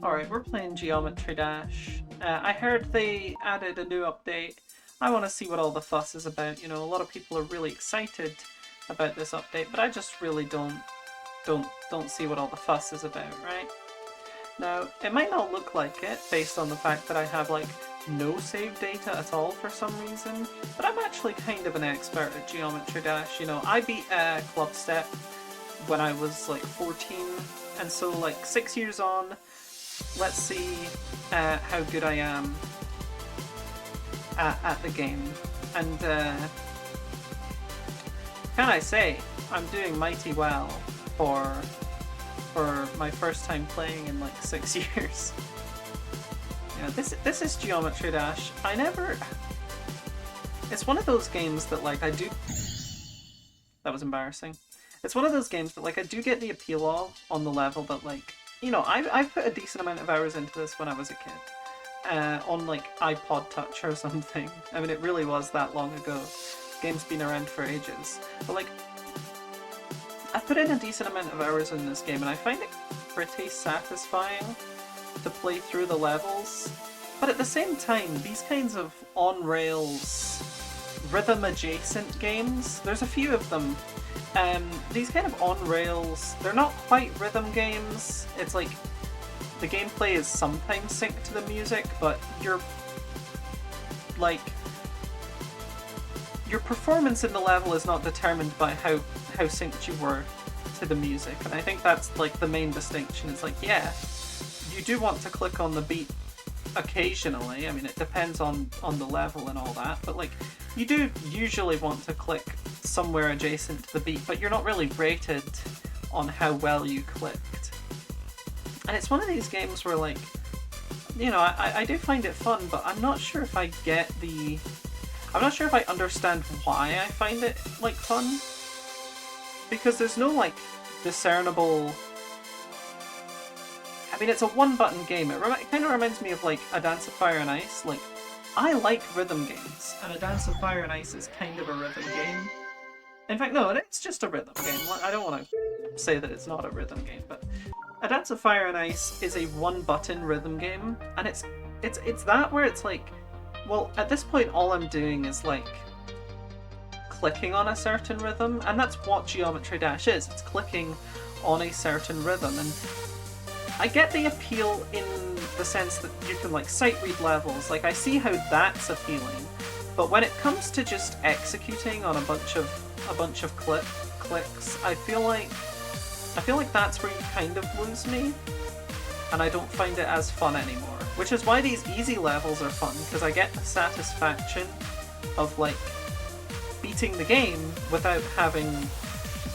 Alright, we're playing Geometry Dash. I heard they added a new update. I want to see what all the fuss is about. You know, a lot of people are really excited about this update, but I just really don't see what all the fuss is about, right? Now, it might not look like it based on the fact that I have like no save data at all for some reason, but I'm actually kind of an expert at Geometry Dash. You know, I beat Club Step when I was like 14, and so like 6 years on, let's see how good I am at the game. And can I say, I'm doing mighty well for my first time playing in like 6 years. Yeah, this is Geometry Dash. It's one of those games that like I do. That was embarrassing. It's one of those games that like I do get the appeal of on the level that like, you know, I've put a decent amount of hours into this when I was a kid. On like iPod Touch or something. I mean, it really was that long ago. The game's been around for ages. But like, I put in a decent amount of hours in this game and I find it pretty satisfying to play through the levels. But at the same time, these kinds of on-rails, rhythm-adjacent games, there's a few of them. These kind of on-rails, they're not quite rhythm games. It's like, the gameplay is sometimes synced to the music, but your performance in the level is not determined by how synced you were to the music. And I think that's like the main distinction. It's like, yeah, you do want to click on the beat occasionally. I mean, it depends on the level and all that, but like, you do usually want to click somewhere adjacent to the beat, but you're not really rated on how well you clicked. And it's one of these games where like, you know, I do find it fun, but I'm not sure if I get the... I'm not sure if I understand why I find it like fun. Because there's no like discernible... I mean, it's a one-button game. It kind of reminds me of like A Dance of Fire and Ice. Like, I like rhythm games, and A Dance of Fire and Ice is kind of a rhythm game. In fact, no, it's just a rhythm game. I don't want to say that it's not a rhythm game, but A Dance of Fire and Ice is a one-button rhythm game, and it's that where it's like, well, at this point, all I'm doing is like clicking on a certain rhythm, and that's what Geometry Dash is. It's clicking on a certain rhythm, and I get the appeal in the sense that you can like sight read levels. Like, I see how that's appealing, but when it comes to just executing on a bunch of clicks, I feel like that's where you kind of lose me, and I don't find it as fun anymore. Which is why these easy levels are fun, because I get the satisfaction of like beating the game without having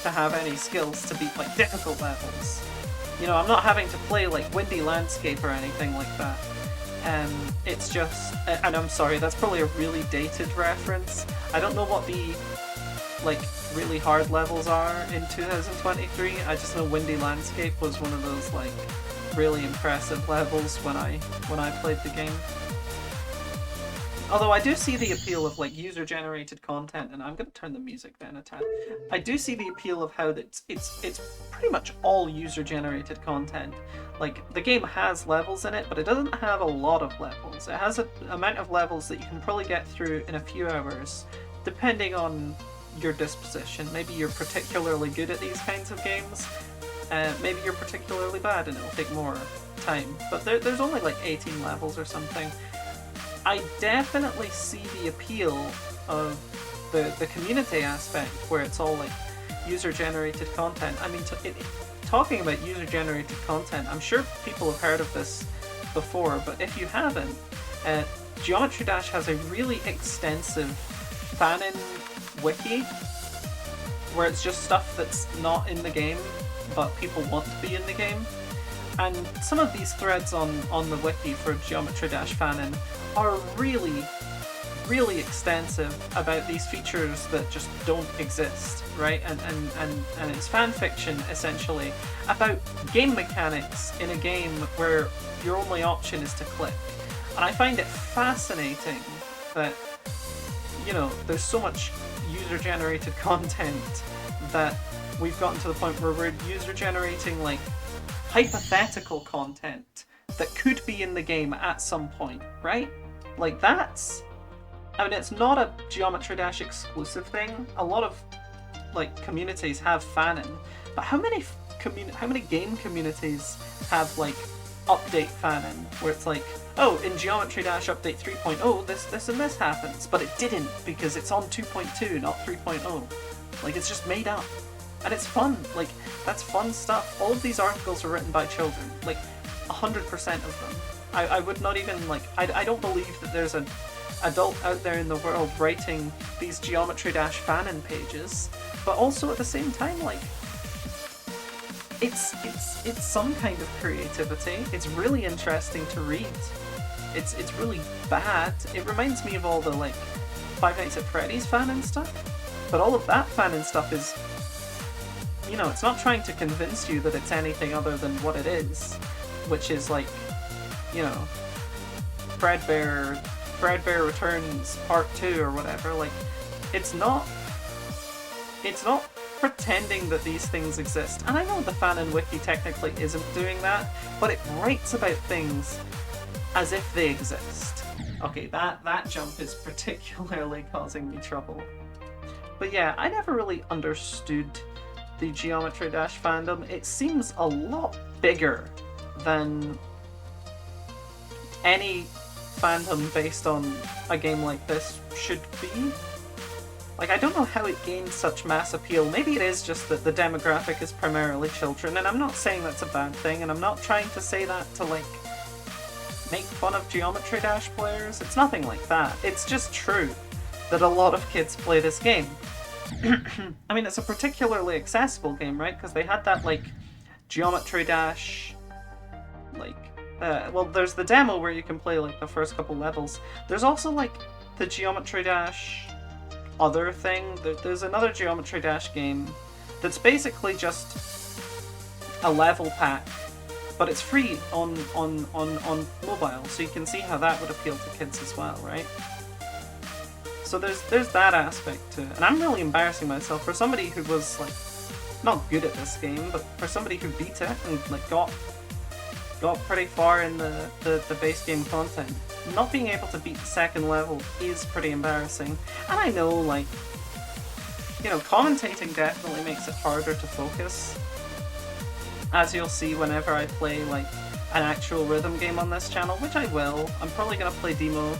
to have any skills to beat like difficult levels. You know, I'm not having to play like Windy Landscape or anything like that. It's just, and I'm sorry, that's probably a really dated reference. I don't know what the like really hard levels are in 2023. I just know Windy Landscape was one of those like really impressive levels when I played the game. Although I do see the appeal of like user-generated content, and I'm going to turn the music down a tad. I do see the appeal of how it's pretty much all user-generated content. Like, the game has levels in it, but it doesn't have a lot of levels. It has an amount of levels that you can probably get through in a few hours, depending on your disposition. Maybe you're particularly good at these kinds of games. Maybe you're particularly bad and it'll take more time. But there's only like 18 levels or something. I definitely see the appeal of the community aspect, where it's all like user-generated content. I mean, talking about user-generated content, I'm sure people have heard of this before, but if you haven't, Geometry Dash has a really extensive fan-in wiki, where it's just stuff that's not in the game, but people want to be in the game. And some of these threads on the wiki for Geometry Dash fanin are really, really extensive about these features that just don't exist, right? And it's fan fiction, essentially, about game mechanics in a game where your only option is to click. And I find it fascinating that, you know, there's so much user-generated content that we've gotten to the point where we're user-generating, like, hypothetical content that could be in the game at some point, right? Like that's, I mean, it's not a Geometry Dash exclusive thing. A lot of like communities have fanon, but how many game communities have like update fanon where it's like, oh, in Geometry Dash update 3.0 this and this happens, but it didn't because it's on 2.2 not 3.0. Like, it's just made up and it's fun. Like, that's fun stuff. All of these articles are written by children, like 100% of them. I would not even like, I don't believe that there's an adult out there in the world writing these Geometry Dash fanon pages, but also at the same time, like, it's some kind of creativity. It's really interesting to read. It's really bad. It reminds me of all the like Five Nights at Freddy's fanon stuff, but all of that fanon stuff is, you know, it's not trying to convince you that it's anything other than what it is, which is like, you know, Fredbear Returns Part 2 or whatever. Like, it's not pretending that these things exist. And I know the fanon wiki technically isn't doing that, but it writes about things as if they exist. Okay, that jump is particularly causing me trouble. But yeah, I never really understood the Geometry Dash fandom. It seems a lot bigger than any fandom based on a game like this should be. Like, I don't know how it gained such mass appeal. Maybe it is just that the demographic is primarily children, and I'm not saying that's a bad thing, and I'm not trying to say that to, like, make fun of Geometry Dash players. It's nothing like that. It's just true that a lot of kids play this game. I mean, it's a particularly accessible game, right? Because they had that, like, Geometry Dash, like, well, there's the demo where you can play, like, the first couple levels. There's also, like, the Geometry Dash other thing. There's another Geometry Dash game that's basically just a level pack, but it's free on mobile, so you can see how that would appeal to kids as well, right? So there's that aspect to it. And I'm really embarrassing myself for somebody who was, like, not good at this game, but for somebody who beat it and, like, got pretty far in the base game content. Not being able to beat the second level is pretty embarrassing. And I know, like, you know, commentating definitely makes it harder to focus. As you'll see whenever I play, like, an actual rhythm game on this channel, which I will. I'm probably going to play Demo.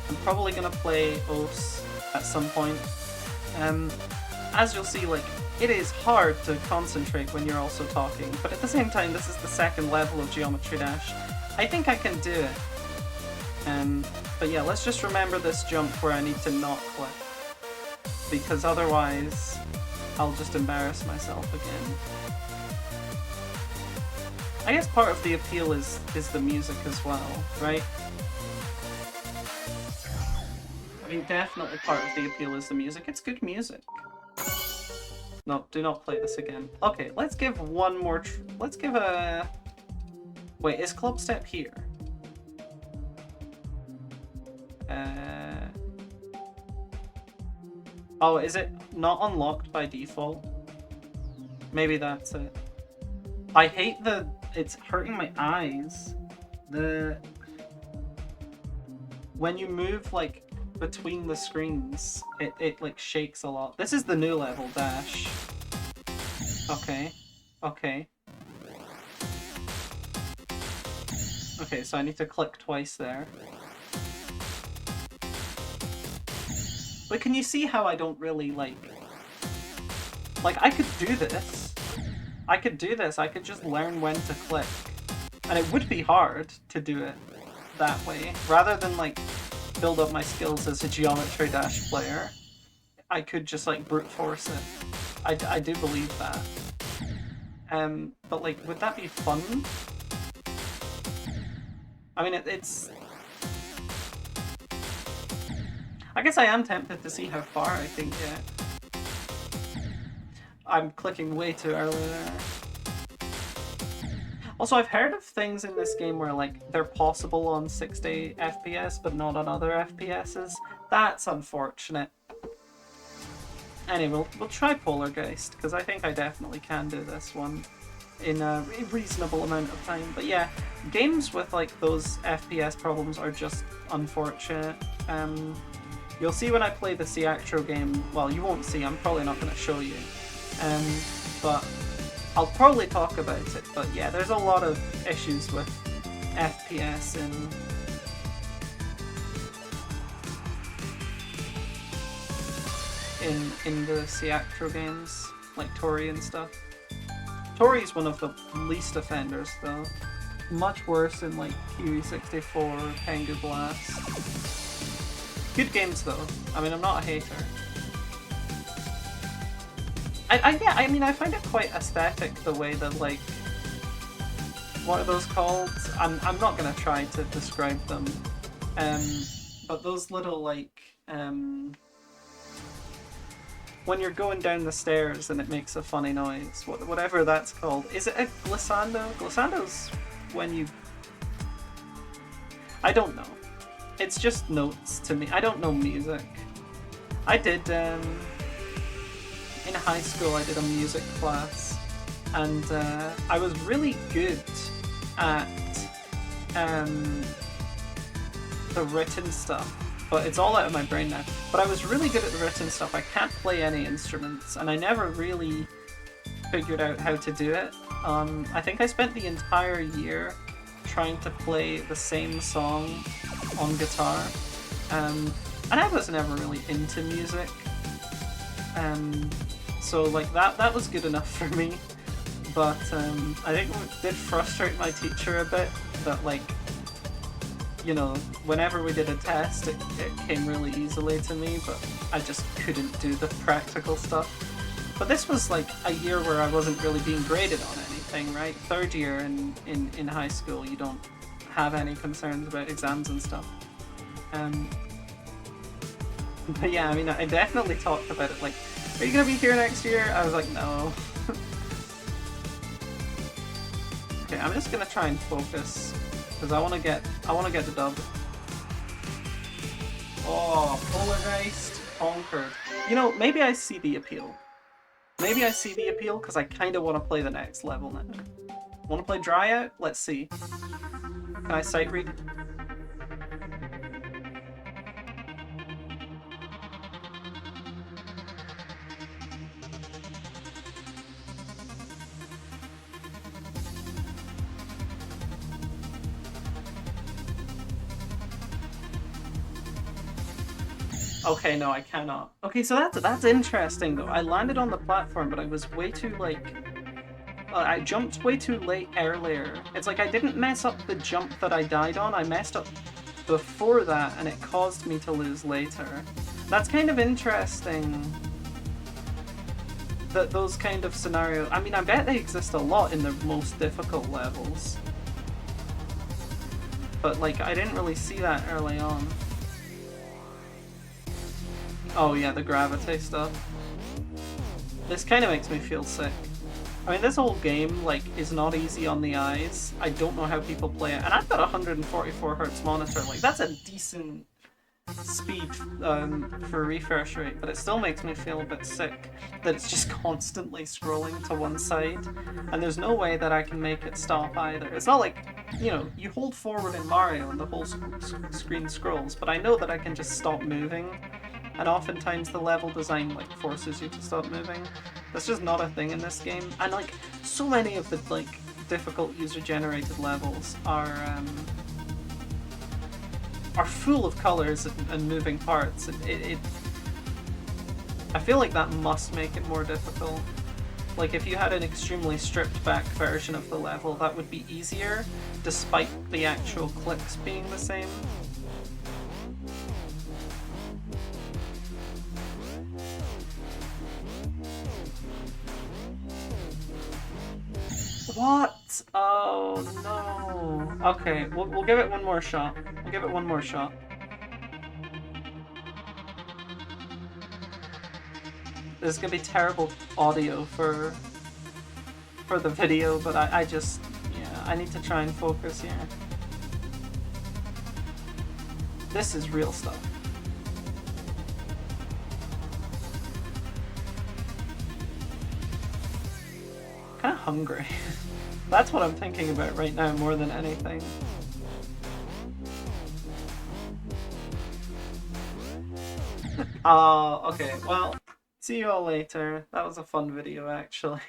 I'm probably going to play OS at some point. As you'll see, like, it is hard to concentrate when you're also talking, but at the same time, this is the second level of Geometry Dash. I think I can do it. But yeah, let's just remember this jump where I need to not click, because otherwise I'll just embarrass myself again. I guess part of the appeal is the music as well, right? I mean, definitely part of the appeal is the music. It's good music. No, do not play this again. Okay, let's give one more. Let's give a. Wait, is Club Step here? Oh, is it not unlocked by default? Maybe that's it. I hate it's hurting my eyes. When you move, like, between the screens, it like shakes a lot. This is the new level, Dash. Okay. Okay. Okay, so I need to click twice there. But can you see how I don't really, like, I could do this. I could do this. I could just learn when to click. And it would be hard to do it that way. Rather than, like, build up my skills as a Geometry Dash player, I could just, like, brute force it. I do believe that. But, like, would that be fun? I mean, it's... I guess I am tempted to see how far I can get. I'm clicking way too early there. Also, I've heard of things in this game where, like, they're possible on 60 FPS, but not on other FPSs. That's unfortunate. Anyway, we'll try Polargeist, because I think I definitely can do this one. in a reasonable amount of time. But yeah, games with like those FPS problems are just unfortunate. You'll see when I play the Ciactro game. Well, you won't see. I'm probably not going to show you. But I'll probably talk about it. But yeah, there's a lot of issues with FPS in the Ciactro games, like Tori and stuff. Tori's one of the least offenders, though. Much worse in like QE64, Tengu Blast. Good games, though. I mean, I'm not a hater. I mean, I find it quite aesthetic the way that, like, what are those called? I'm not gonna try to describe them. But those little, like, when you're going down the stairs and it makes a funny noise, whatever that's called. Is it a glissando? Glissando's when you... I don't know. It's just notes to me. I don't know music. I did, in high school I did a music class, and I was really good at the written stuff. But it's all out of my brain now. But I was really good at the written stuff. I can't play any instruments, and I never really figured out how to do it. I think I spent the entire year trying to play the same song on guitar. And I was never really into music. So like that was good enough for me. But I think it did frustrate my teacher a bit that, like, you know, whenever we did a test, it came really easily to me, but I just couldn't do the practical stuff. But this was like a year where I wasn't really being graded on anything, right? Third year in high school, you don't have any concerns about exams and stuff. But yeah, I mean, I definitely talked about it, like, are you gonna be here next year? I was like, no. Okay, I'm just gonna try and focus. Because I want to get the dub. Oh, Poltergeist conquered. You know, maybe I see the appeal. Maybe I see the appeal because I kind of want to play the next level now. Want to play Dry Out? Let's see. Can I sight read? Okay, no, I cannot. Okay, so that's interesting though. I landed on the platform, but I was way too, like... I jumped way too late earlier. It's like I didn't mess up the jump that I died on, I messed up before that, and it caused me to lose later. That's kind of interesting. That those kind of scenarios... I mean, I bet they exist a lot in the most difficult levels. But, like, I didn't really see that early on. Oh yeah, the gravity stuff. This kind of makes me feel sick. I mean, this whole game, like, is not easy on the eyes. I don't know how people play it. And I've got a 144Hz monitor. Like, that's a decent speed for refresh rate, but it still makes me feel a bit sick that it's just constantly scrolling to one side. And there's no way that I can make it stop either. It's not like, you know, you hold forward in Mario and the whole screen scrolls, but I know that I can just stop moving. And oftentimes the level design, like, forces you to stop moving. That's just not a thing in this game. And, like, so many of the, like, difficult user-generated levels are full of colors and moving parts. I feel like that must make it more difficult. Like, if you had an extremely stripped-back version of the level, that would be easier, despite the actual clicks being the same. What? Oh no. Okay, we'll give it one more shot. We'll give it one more shot. This is gonna be terrible audio for the video, but I just, yeah, I need to try and focus here. This is real stuff. kind of hungry. That's what I'm thinking about right now more than anything. Okay, well, see you all later. That was a fun video, actually.